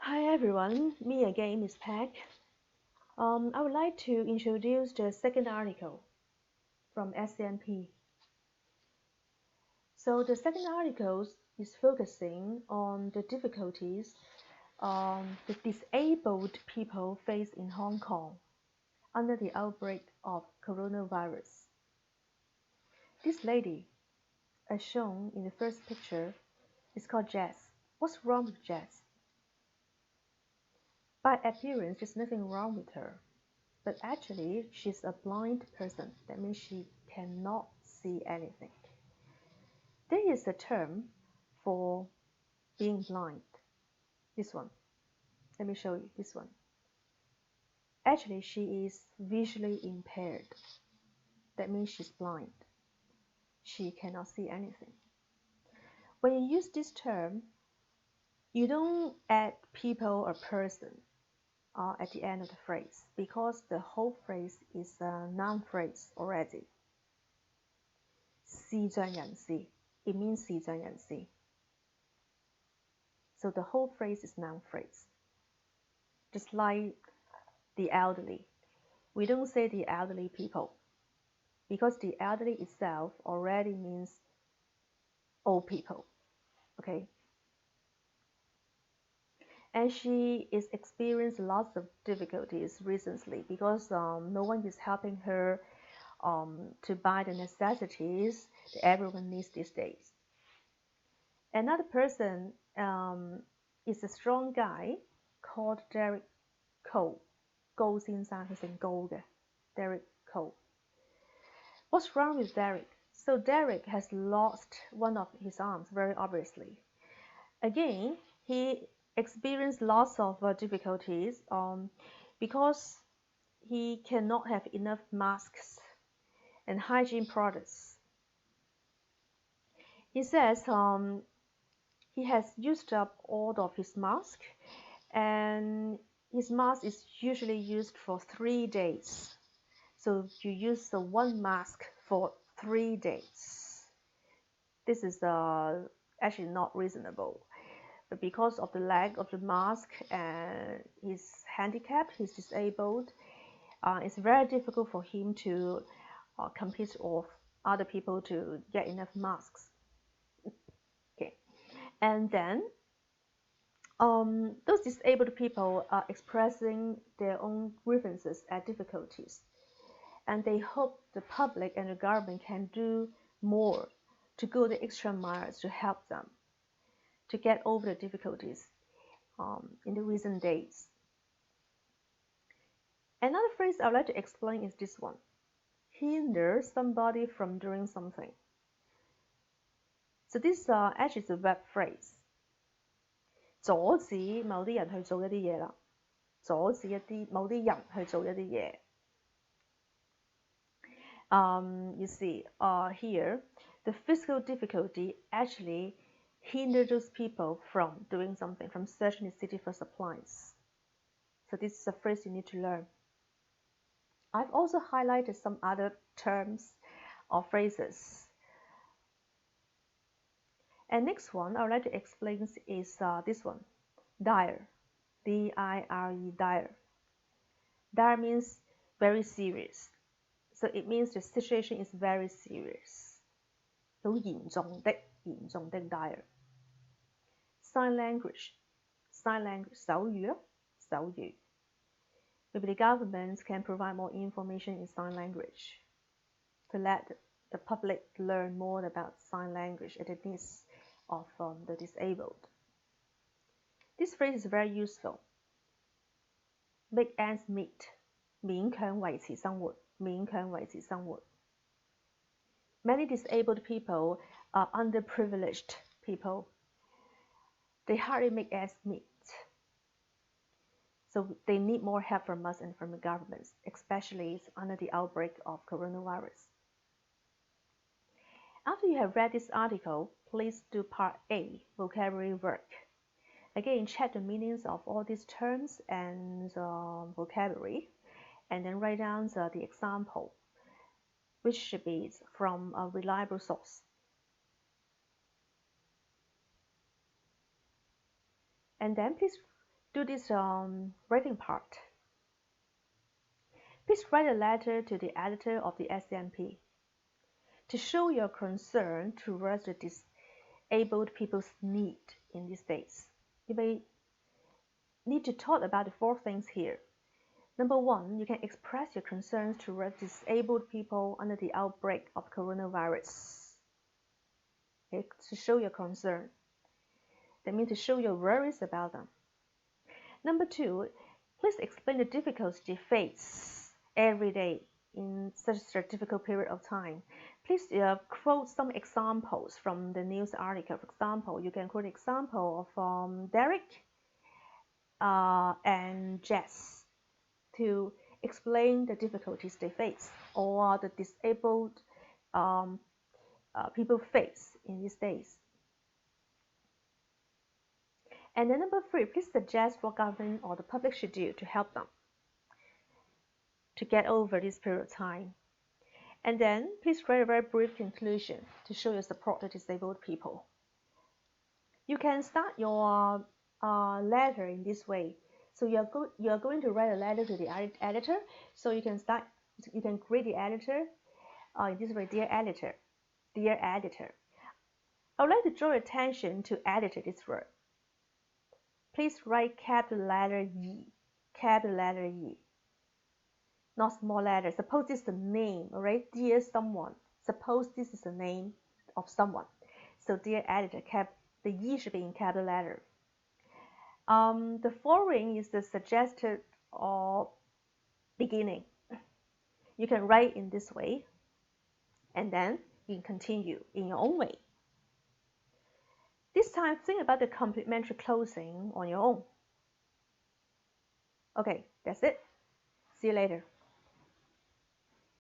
Hi everyone, me again, Miss Peck. I would like to introduce the second article from SCMP. So the second article is focusing on the difficulties the disabled people face in Hong Kong under the outbreak of coronavirus. This lady, as shown in the first picture, is called Jess. What's wrong with Jess? By appearance, there's nothing wrong with her. But actually, she's a blind person. That means she cannot see anything. There is a term for being blind. This one. Let me show you this one. Actually, she is visually impaired. That means she's blind. She cannot see anything. When you use this term, you don't add people or person at the end of the phrase because the whole phrase is a noun phrase already. 視障人士 it means 視障人士. So the whole phrase is noun phrase. Just like the elderly. We don't say the elderly people because the elderly itself already means old people. Okay? And she is experiencing lots of difficulties recently because no one is helping her to buy the necessities that everyone needs these days. Another person is a strong guy called Derek Cole. 高先生，佢姓高嘅 Derek Cole. What's wrong with Derek? So Derek has lost one of his arms, very obviously. Again, he experienced lots of difficulties because he cannot have enough masks and hygiene products. He says he has used up all of his mask, and his mask is usually used for 3 days. So you use the one mask for 3 days. This is actually not reasonable. But because of the lack of the mask and he's handicapped, he's disabled, it's very difficult for him to compete with other people to get enough masks. Okay, and then those disabled people are expressing their own grievances and difficulties, and they hope the public and the government can do more to go the extra miles to help them to get over the difficulties in the recent days. Another phrase I would like to explain is this one: hinder somebody from doing something. So this actually is a verb phrase. 阻止某啲人去做一啲嘢啦，阻止某啲人去做一啲嘢。You see, here, the physical difficulty actually hinders those people from doing something, from searching the city for supplies. So this is a phrase you need to learn. I've also highlighted some other terms or phrases. And next one I would like to explain is this one, dire, D-I-R-E, dire. Dire means very serious. So it means the situation is very serious. 好嚴重的 dire. Sign language, 手語咯，手語。Maybe the government can provide more information in sign language to let the public learn more about sign language and the needs of the disabled. This phrase is very useful. Make ends meet, 勉強維持生活，勉強維持生活。Many disabled people are underprivileged people. They hardly make ends meet. So they need more help from us and from the governments, especially under the outbreak of coronavirus. After you have read this article, please do part A, vocabulary work. Again, check the meanings of all these terms and vocabulary, and then write down the example, which should be from a reliable source. And then please do this writing part. Please write a letter to the editor of the SCMP to show your concern towards the disabled people's need in these days. You may need to talk about the 4 things here. Number 1, you can express your concerns towards disabled people under the outbreak of coronavirus. Okay, to show your concern. That means to show your worries about them. Number 2, please explain the difficulties they face every day in such a difficult period of time. Please quote some examples from the news article. For example, you can quote an example of Derek and Jess to explain the difficulties they face or the disabled people face in these days. And then number 3, please suggest what government or the public should do to help them to get over this period of time. And then please write a very brief conclusion to show your support to disabled people. You can start your letter in this way. So you are going to write a letter to the editor. So you can greet the editor in this way, dear editor. Dear editor, I would like to draw your attention to editor this word. Please write capital letter E, capital letter E, not small letter. Suppose this is the name, alright? Dear someone. Suppose this is the name of someone. So dear editor, the E should be in capital letter. The following is the suggested or beginning. You can write in this way, and then you can continue in your own way. This time, think about the complimentary closing on your own. Okay, that's it. See you later.